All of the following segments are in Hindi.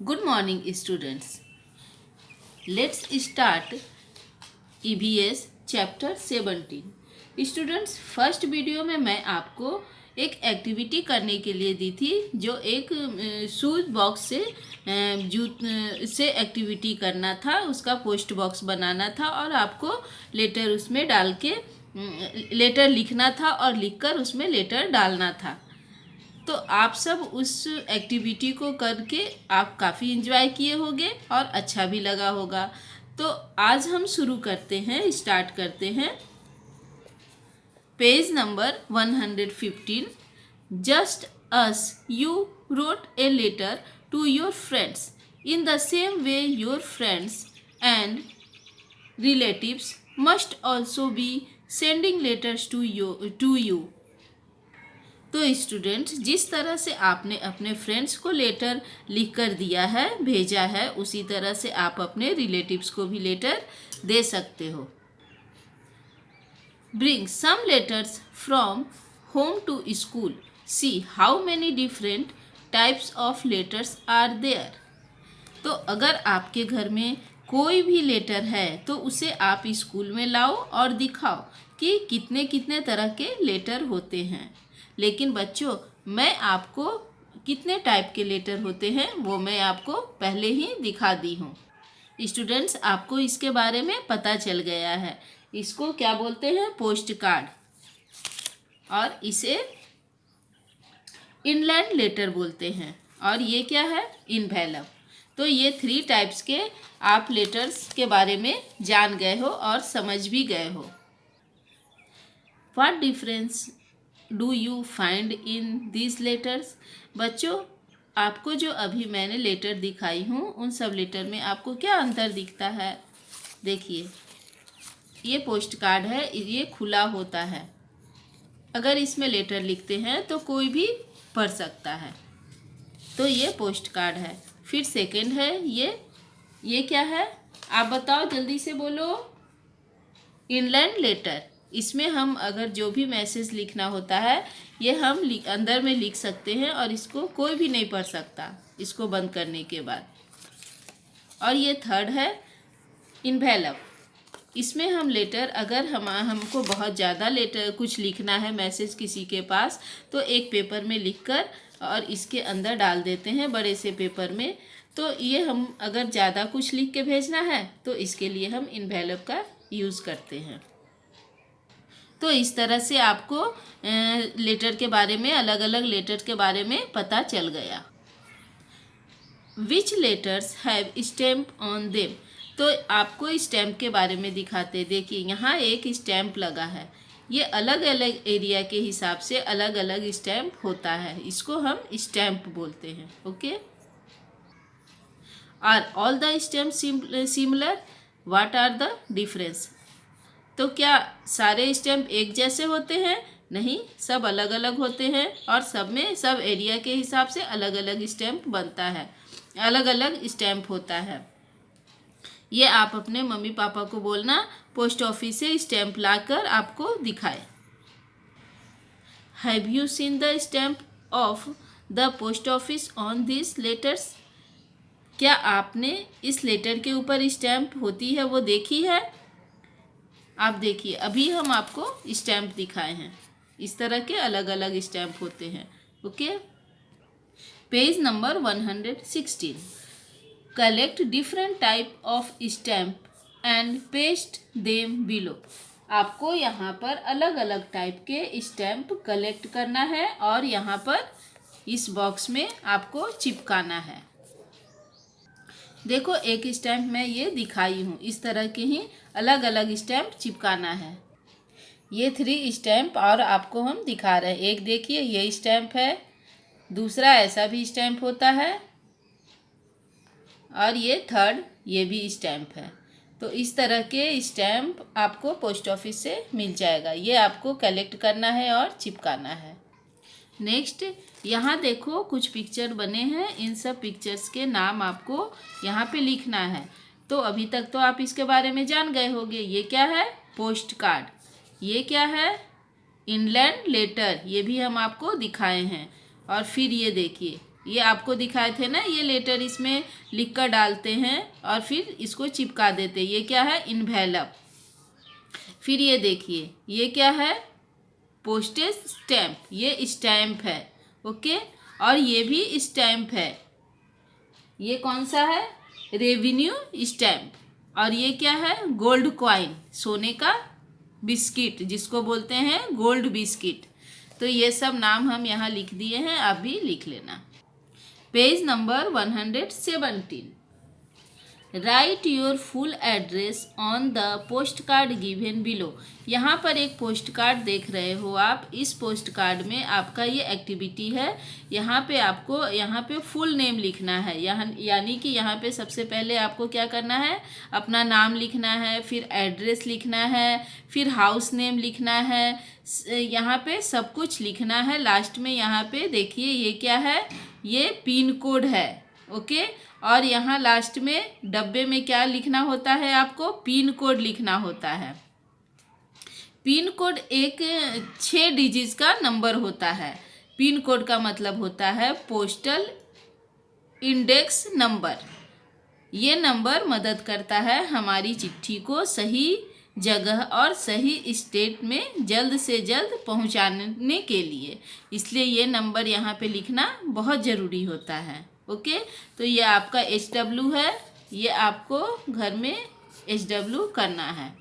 Good morning, students. Let's start EVS chapter 17। Students, first video में मैं आपको एक एक्टिविटी करने के लिए दी थी, जो एक शूज बॉक्स से एक्टिविटी करना था। उसका पोस्ट बॉक्स बनाना था और आपको लेटर उसमें डाल के लेटर लिखना था और लिखकर उसमें लेटर डालना था। तो आप सब उस एक्टिविटी को करके आप काफ़ी एंजॉय किए होंगे और अच्छा भी लगा होगा। तो आज हम शुरू करते हैं, स्टार्ट करते हैं। Page number 115। Just as you wrote a letter to your friends in the same way your friends and relatives must also be sending letters to you. तो स्टूडेंट्स, जिस तरह से आपने अपने फ्रेंड्स को लेटर लिख कर दिया है, भेजा है, उसी तरह से आप अपने रिलेटिव्स को भी लेटर दे सकते हो। Bring some letters from home to school, see how many different types of letters are there. तो अगर आपके घर में कोई भी लेटर है तो उसे आप स्कूल में लाओ और दिखाओ कि कितने कितने तरह के लेटर होते हैं। लेकिन बच्चों, मैं आपको कितने टाइप के लेटर होते हैं वो मैं आपको पहले ही दिखा दी हूँ। स्टूडेंट्स, आपको इसके बारे में पता चल गया है। इसको क्या बोलते हैं? पोस्ट कार्ड, और इसे इनलैंड लेटर बोलते हैं। और ये क्या है? इनवेलप। तो ये 3 टाइप्स के आप लेटर्स के बारे में जान गए हो और समझ भी गए हो। What difference do you find in this letters? बच्चों, आपको जो अभी मैंने लेटर दिखाई हूँ, उन सब लेटर में आपको क्या अंतर दिखता है? देखिए, ये पोस्ट कार्ड है, ये खुला होता है। अगर इसमें लेटर लिखते हैं तो कोई भी पढ़ सकता है। तो ये पोस्ट कार्ड है। फिर सेकंड है ये क्या है? आप बताओ, जल्दी से बोलो। Inland letter. इसमें हम अगर जो भी मैसेज लिखना होता है, ये हम अंदर में लिख सकते हैं और इसको कोई भी नहीं पढ़ सकता, इसको बंद करने के बाद। और ये थर्ड है इनवेलप। इसमें हम लेटर, अगर हमको बहुत ज़्यादा लेटर कुछ लिखना है, मैसेज किसी के पास, तो एक पेपर में लिखकर और इसके अंदर डाल देते हैं, बड़े से पेपर में। तो ये हम अगर ज़्यादा कुछ लिख के भेजना है तो इसके लिए हम इनवेलप का यूज़ करते हैं। तो इस तरह से आपको लेटर के बारे में, अलग अलग लेटर के बारे में पता चल गया। Which letters have stamp on them? तो आपको स्टैम्प के बारे में दिखाते। देखिए, यहाँ एक स्टैम्प लगा है। ये अलग अलग एरिया के हिसाब से अलग अलग स्टैम्प होता है, इसको हम स्टैम्प बोलते हैं। Okay. Are all the stamp similar? What are the difference? तो क्या सारे स्टैम्प एक जैसे होते हैं? नहीं, सब अलग अलग होते हैं और सब में, सब एरिया के हिसाब से अलग अलग स्टैम्प बनता है, अलग अलग स्टैम्प होता है। ये आप अपने मम्मी पापा को बोलना, पोस्ट ऑफिस से स्टैम्प लाकर आपको दिखाए। Have you seen the stamp of the post office on this letters? क्या आपने इस लेटर के ऊपर स्टैम्प होती है वो देखी है? आप देखिए, अभी हम आपको स्टैम्प दिखाए हैं। इस तरह के अलग अलग स्टैम्प होते हैं। Okay. Page number 116। Collect different type of stamp and paste them below. आपको यहाँ पर अलग अलग टाइप के स्टैम्प कलेक्ट करना है और यहाँ पर इस बॉक्स में आपको चिपकाना है। देखो, एक स्टैम्प मैं ये दिखाई हूँ, इस तरह के ही अलग अलग स्टैम्प चिपकाना है। ये 3 स्टैम्प और आपको हम दिखा रहे हैं। एक देखिए, ये स्टैम्प है, दूसरा ऐसा भी स्टैम्प होता है, और ये थर्ड, ये भी स्टैम्प है। तो इस तरह के स्टैम्प आपको पोस्ट ऑफिस से मिल जाएगा। ये आपको कलेक्ट करना है और चिपकाना है। नेक्स्ट, यहाँ देखो कुछ पिक्चर बने हैं। इन सब पिक्चर्स के नाम आपको यहाँ पे लिखना है। तो अभी तक तो आप इसके बारे में जान गए होंगे। ये क्या है? Post card. ये क्या है? Inland letter. ये भी हम आपको दिखाए हैं। और फिर ये देखिए, ये आपको दिखाए थे ना, ये लेटर इसमें लिख कर डालते हैं और फिर इसको चिपका देते हैं। ये क्या है? इन्वेलप। फिर ये देखिए, ये क्या है? Postage stamp. ये स्टैम्प है, ओके। और ये भी स्टैम्प है। ये कौन सा है? Revenue stamp. और ये क्या है? गोल्ड कॉइन, सोने का बिस्किट, जिसको बोलते हैं गोल्ड बिस्किट। तो ये सब नाम हम यहाँ लिख दिए हैं, आप भी लिख लेना। Page number 117। Right your full address on the post card given below. यहाँ पर एक पोस्ट कार्ड देख रहे हो आप। इस पोस्ट कार्ड में आपका ये एक्टिविटी है। यहाँ पे आपको यहाँ पे फुल नेम लिखना है। यानी कि यहाँ पे सबसे पहले आपको क्या करना है? अपना नाम लिखना है, फिर एड्रेस लिखना है, फिर हाउस नेम लिखना है। यहाँ पे सब कुछ लिखना है। लास्ट में यहाँ पे देखिए, ये क्या है? ये पिन कोड है, ओके। और यहाँ लास्ट में डब्बे में क्या लिखना होता है? आपको पिन कोड लिखना होता है। पिन कोड एक 6 डिजिट का नंबर होता है। पिन कोड का मतलब होता है पोस्टल इंडेक्स नंबर। ये नंबर मदद करता है हमारी चिट्ठी को सही जगह और सही स्टेट में जल्द से जल्द पहुंचाने के लिए। इसलिए ये नंबर यहाँ पे लिखना बहुत ज़रूरी होता है, ओके। तो ये आपका HW है। ये आपको घर में HW करना है।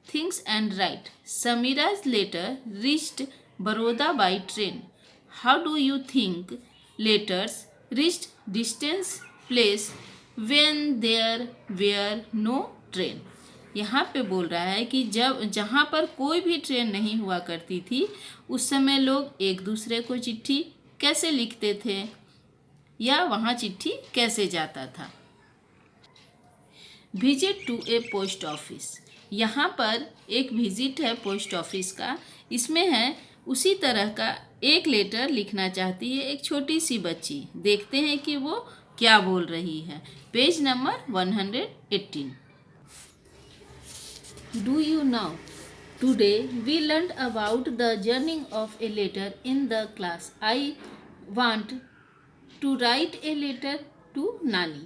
Things and write. Samira's letter reached Baroda by train. How do you think letters reached distance place when there were no train. यहाँ पे बोल रहा है कि जहाँ पर कोई भी ट्रेन नहीं हुआ करती थी, उस समय लोग एक दूसरे को चिट्ठी कैसे लिखते थे, या वहाँ चिट्ठी कैसे जाता था। Visit to a post office. यहाँ पर एक विजिट है पोस्ट ऑफिस का। इसमें है उसी तरह का एक लेटर लिखना चाहती है एक छोटी सी बच्ची। देखते हैं कि वो क्या बोल रही है। Page number 118। Do you know? Today we learned about the journey of a letter in the class. I want to write a letter to Nani.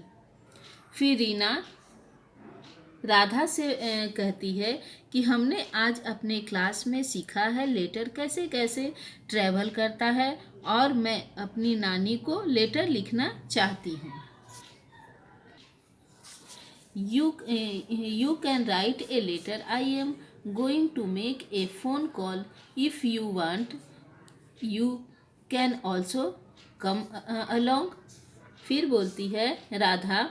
फिर रीना राधा से कहती है कि हमने आज अपने क्लास में सीखा है लेटर कैसे कैसे ट्रैवल करता है, और मैं अपनी नानी को लेटर लिखना चाहती हूँ। You can write a letter. I am going to make a phone call. If you want, you can also come along. फिर बोलती है राधा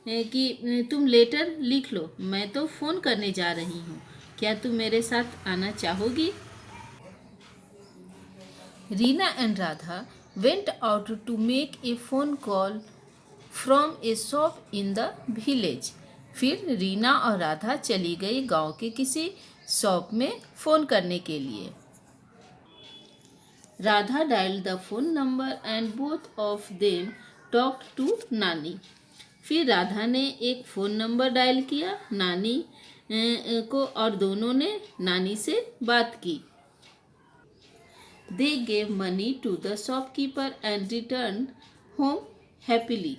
कि तुम लेटर लिख लो, मैं तो फ़ोन करने जा रही हूँ, क्या तुम मेरे साथ आना चाहोगी? Reena and Radha went out to make a phone call from a shop in the village. फिर रीना और राधा चली गई गांव के किसी शॉप में फ़ोन करने के लिए। Radha dialled the phone number and both of them talked to Nani. फिर राधा ने एक फ़ोन नंबर डायल किया नानी को, और दोनों ने नानी से बात की। They gave money to the shopkeeper and return home happily.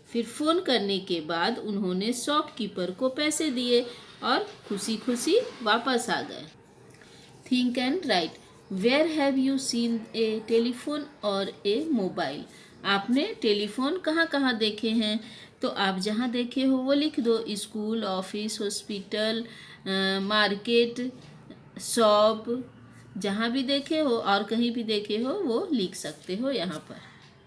फिर फ़ोन करने के बाद उन्होंने शॉपकीपर को पैसे दिए और खुशी खुशी वापस आ गए। Think and write. Where have you seen a telephone और ए मोबाइल। आपने टेलीफोन कहाँ कहाँ देखे हैं? तो आप जहाँ देखे हो वो लिख दो। School, office, hospital, market, shop, जहाँ भी देखे हो और कहीं भी देखे हो वो लिख सकते हो यहाँ पर।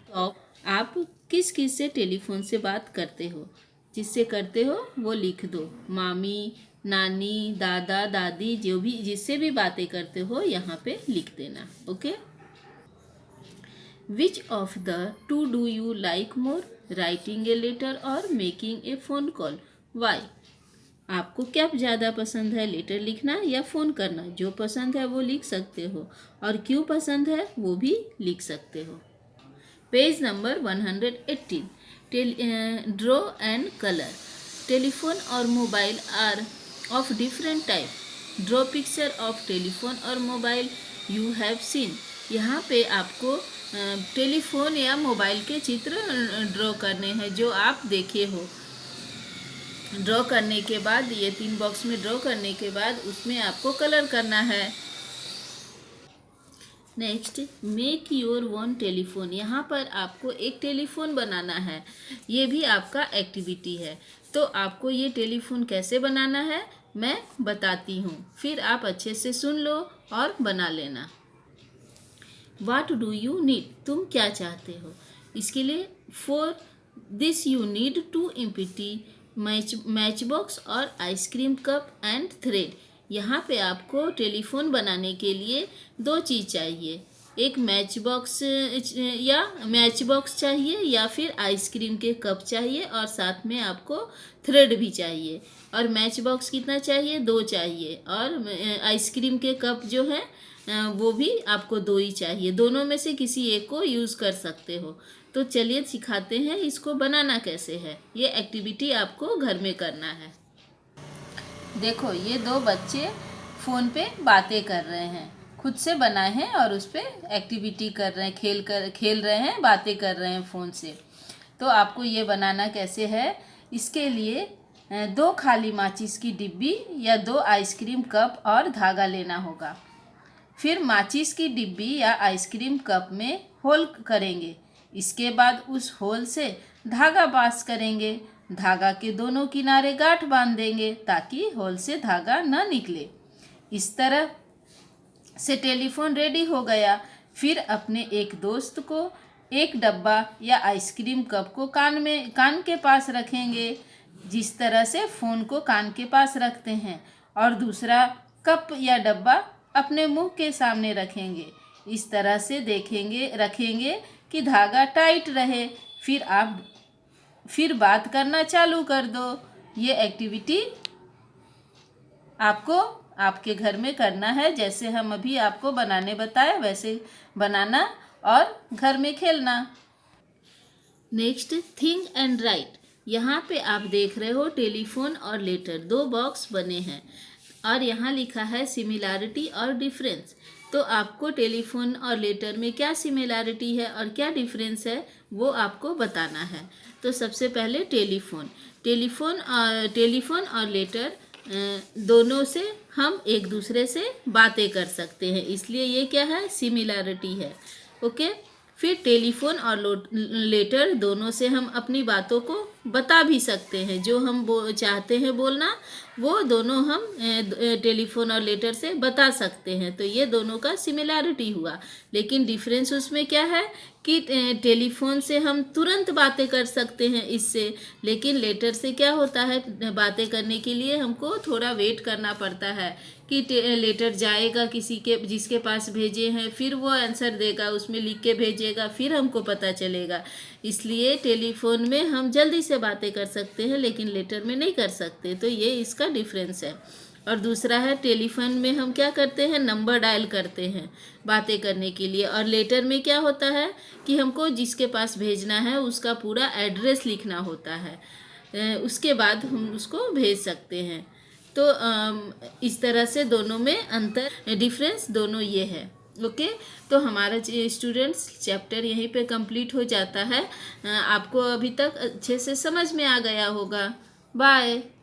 तो आप किस किस से टेलीफोन से बात करते हो? जिससे करते हो वो लिख दो। मामी, नानी, दादा, दादी, जो भी जिससे भी बातें करते हो यहाँ पे लिख देना, okay. Which of the two do you like more, writing a letter और making a phone call? Why. आपको क्या ज़्यादा पसंद है, लेटर लिखना या फ़ोन करना? जो पसंद है वो लिख सकते हो, और क्यों पसंद है वो भी लिख सकते हो। Page number 118। Draw and colour. Telephone और mobile are of different type. Draw picture of telephone और मोबाइल you have seen. यहाँ पे आपको टेलीफोन या मोबाइल के चित्र ड्रॉ करने हैं जो आप देखे हो। ड्रॉ करने के बाद ये 3 बॉक्स में ड्रॉ करने के बाद उसमें आपको कलर करना है। Next, make your one telephone. यहाँ पर आपको एक टेलीफोन बनाना है। ये भी आपका एक्टिविटी है। तो आपको ये टेलीफोन कैसे बनाना है मैं बताती हूँ, फिर आप अच्छे से सुन लो और बना लेना। वाट डू यू नीड, तुम क्या चाहते हो। इसके लिए for this you need 2 empty match box और आइसक्रीम कप एंड थ्रेड। यहाँ पे आपको टेलीफोन बनाने के लिए 2 चीज़ चाहिए, एक मैच बॉक्स चाहिए या फिर आइसक्रीम के कप चाहिए और साथ में आपको थ्रेड भी चाहिए। और मैच बॉक्स कितना चाहिए, 2 चाहिए, और आइसक्रीम के कप जो है वो भी आपको 2 ही चाहिए। दोनों में से किसी एक को यूज़ कर सकते हो। तो चलिए सिखाते हैं इसको बनाना कैसे है। ये एक्टिविटी आपको घर में करना है। देखो ये 2 बच्चे फ़ोन पे बातें कर रहे हैं, खुद से बनाए हैं और उस पर एक्टिविटी कर रहे हैं, खेल रहे हैं, बातें कर रहे हैं फ़ोन से। तो आपको ये बनाना कैसे है, इसके लिए 2 खाली माचिस की डिब्बी या 2 आइसक्रीम कप और धागा लेना होगा। फिर माचिस की डिब्बी या आइसक्रीम कप में होल करेंगे। इसके बाद उस होल से धागा पास करेंगे। धागा के दोनों किनारे गांठ बांध देंगे ताकि होल से धागा न निकले। इस तरह से टेलीफोन रेडी हो गया। फिर अपने एक दोस्त को एक डब्बा या आइसक्रीम कप को कान के पास रखेंगे, जिस तरह से फ़ोन को कान के पास रखते हैं, और दूसरा कप या डब्बा अपने मुंह के सामने रखेंगे। इस तरह से रखेंगे कि धागा टाइट रहे। फिर बात करना चालू कर दो। ये एक्टिविटी आपको आपके घर में करना है, जैसे हम अभी आपको बनाने बताए वैसे बनाना और घर में खेलना। Next, think and right. यहाँ पे आप देख रहे हो टेलीफोन और लेटर 2 बॉक्स बने हैं और यहाँ लिखा है सिमिलैरिटी और डिफरेंस। तो आपको टेलीफोन और लेटर में क्या सिमिलैरिटी है और क्या डिफरेंस है वो आपको बताना है। तो सबसे पहले टेलीफोन और लेटर दोनों से हम एक दूसरे से बातें कर सकते हैं, इसलिए ये क्या है, सिमिलैरिटी है। ओके। फिर टेलीफोन और लेटर दोनों से हम अपनी बातों को बता भी सकते हैं, जो हम चाहते हैं बोलना वो दोनों हम टेलीफोन और लेटर से बता सकते हैं। तो ये दोनों का सिमिलैरिटी हुआ। लेकिन डिफरेंस उसमें क्या है कि टेलीफोन से हम तुरंत बातें कर सकते हैं इससे, लेकिन लेटर से क्या होता है, बातें करने के लिए हमको थोड़ा वेट करना पड़ता है कि लेटर जाएगा जिसके पास भेजे हैं, फिर वो आंसर देगा, उसमें लिख के भेजेगा, फिर हमको पता चलेगा। इसलिए टेलीफोन में हम जल्दी से बातें कर सकते हैं लेकिन लेटर में नहीं कर सकते। तो ये इसका डिफरेंस है। और दूसरा है, टेलीफोन में हम क्या करते हैं, नंबर डायल करते हैं बातें करने के लिए, और लेटर में क्या होता है कि हमको जिसके पास भेजना है उसका पूरा एड्रेस लिखना होता है, उसके बाद हम उसको भेज सकते हैं। तो इस तरह से दोनों में अंतर, डिफरेंस दोनों ये है। ओके। तो हमारा स्टूडेंट्स चैप्टर यहीं पे कंप्लीट हो जाता है। आपको अभी तक अच्छे से समझ में आ गया होगा। बाय।